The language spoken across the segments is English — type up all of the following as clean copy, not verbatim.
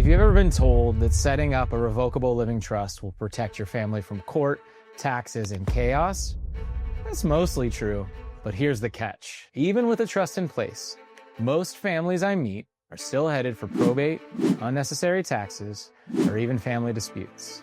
If you've ever been told that setting up a revocable living trust will protect your family from court, taxes, and chaos, that's mostly true, but here's the catch. Even with a trust in place, most families I meet are still headed for probate, unnecessary taxes, or even family disputes.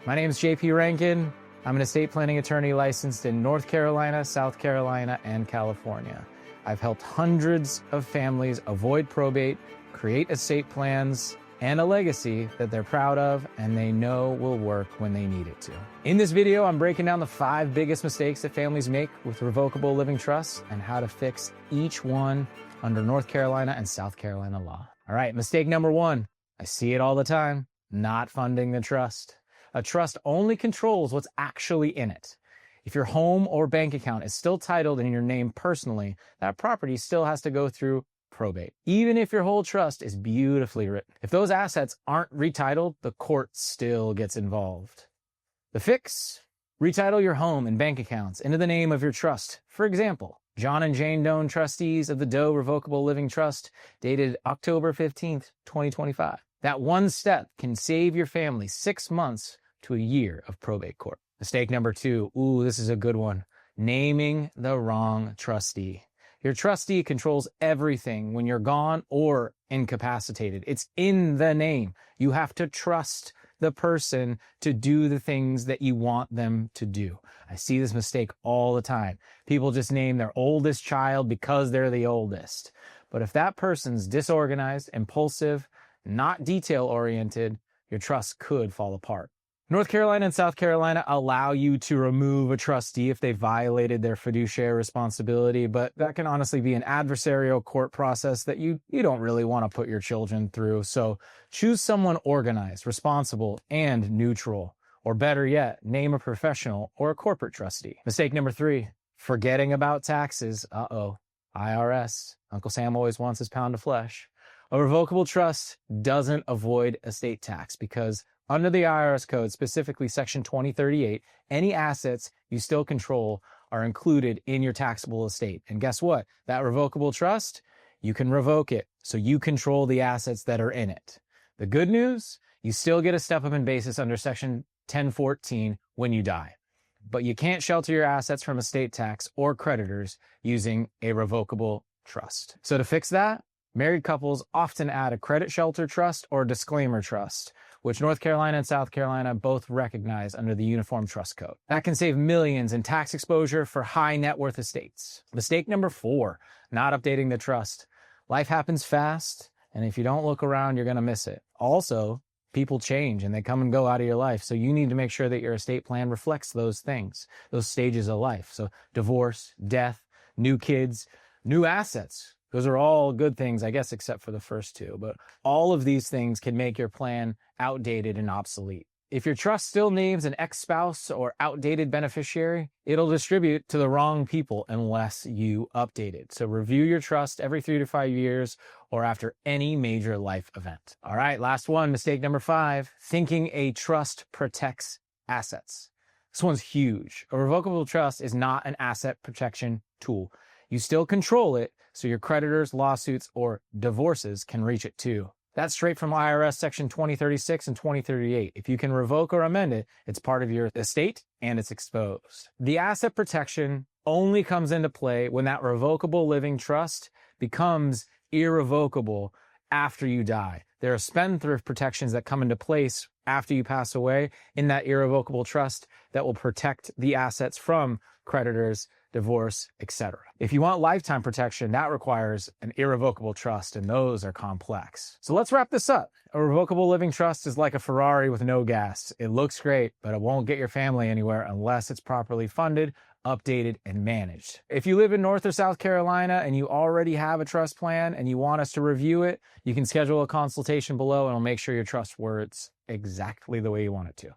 My name is JP Rankin. I'm an estate planning attorney licensed in North Carolina, South Carolina, and California. I've helped hundreds of families avoid probate, create estate plans, and a legacy that they're proud of and they know will work when they need it to. In this video, I'm breaking down the 5 biggest mistakes that families make with revocable living trusts and how to fix each one under North Carolina and South Carolina law. All right, mistake number 1. I see it all the time, not funding the trust. A trust only controls what's actually in it. If your home or bank account is still titled in your name personally, that property still has to go through probate, even if your whole trust is beautifully written. If those assets aren't retitled, the court still gets involved. The fix? Retitle your home and bank accounts into the name of your trust. For example, John and Jane Doe, trustees of the Doe Revocable Living Trust, dated October 15th, 2025. That one step can save your family 6 months to a year of probate court. Mistake number 2. Ooh, this is a good one. Naming the wrong trustee. Your trustee controls everything when you're gone or incapacitated. It's in the name. You have to trust the person to do the things that you want them to do. I see this mistake all the time. People just name their oldest child because they're the oldest. But if that person's disorganized, impulsive, not detail-oriented, your trust could fall apart. North Carolina and South Carolina allow you to remove a trustee if they violated their fiduciary responsibility, but that can honestly be an adversarial court process that you don't really want to put your children through. So choose someone organized, responsible, and neutral. Or better yet, name a professional or a corporate trustee. Mistake number 3, forgetting about taxes. IRS. Uncle Sam always wants his pound of flesh. A revocable trust doesn't avoid estate tax because under the IRS code, specifically Section 2038, any assets you still control are included in your taxable estate. And guess what? That revocable trust, you can revoke it, so you control the assets that are in it. The good news, you still get a step-up in basis under Section 1014 when you die. But you can't shelter your assets from estate tax or creditors using a revocable trust. So to fix that, married couples often add a credit shelter trust or disclaimer trust, which North Carolina and South Carolina both recognize under the Uniform Trust Code. That can save millions in tax exposure for high net worth estates. Mistake number 4, not updating the trust. Life happens fast, and if you don't look around, you're gonna miss it. Also, people change and they come and go out of your life, so you need to make sure that your estate plan reflects those things, those stages of life. So divorce, death, new kids, new assets. Those are all good things, I guess, except for the first 2. But all of these things can make your plan outdated and obsolete. If your trust still names an ex-spouse or outdated beneficiary, it'll distribute to the wrong people unless you update it. So review your trust every 3 to 5 years or after any major life event. All right, last one, mistake number 5, thinking a trust protects assets. This one's huge. A revocable trust is not an asset protection tool. You still control it, so your creditors, lawsuits, or divorces can reach it too. That's straight from IRS Section 2036 and 2038. If you can revoke or amend it, it's part of your estate and it's exposed. The asset protection only comes into play when that revocable living trust becomes irrevocable after you die. There are spendthrift protections that come into place after you pass away in that irrevocable trust that will protect the assets from creditors, divorce, etc. If you want lifetime protection, that requires an irrevocable trust, and those are complex. So let's wrap this up. A revocable living trust is like a Ferrari with no gas. It looks great, but it won't get your family anywhere unless it's properly funded, updated, and managed. If you live in North or South Carolina and you already have a trust plan and you want us to review it, you can schedule a consultation below and I'll make sure your trust works exactly the way you want it to.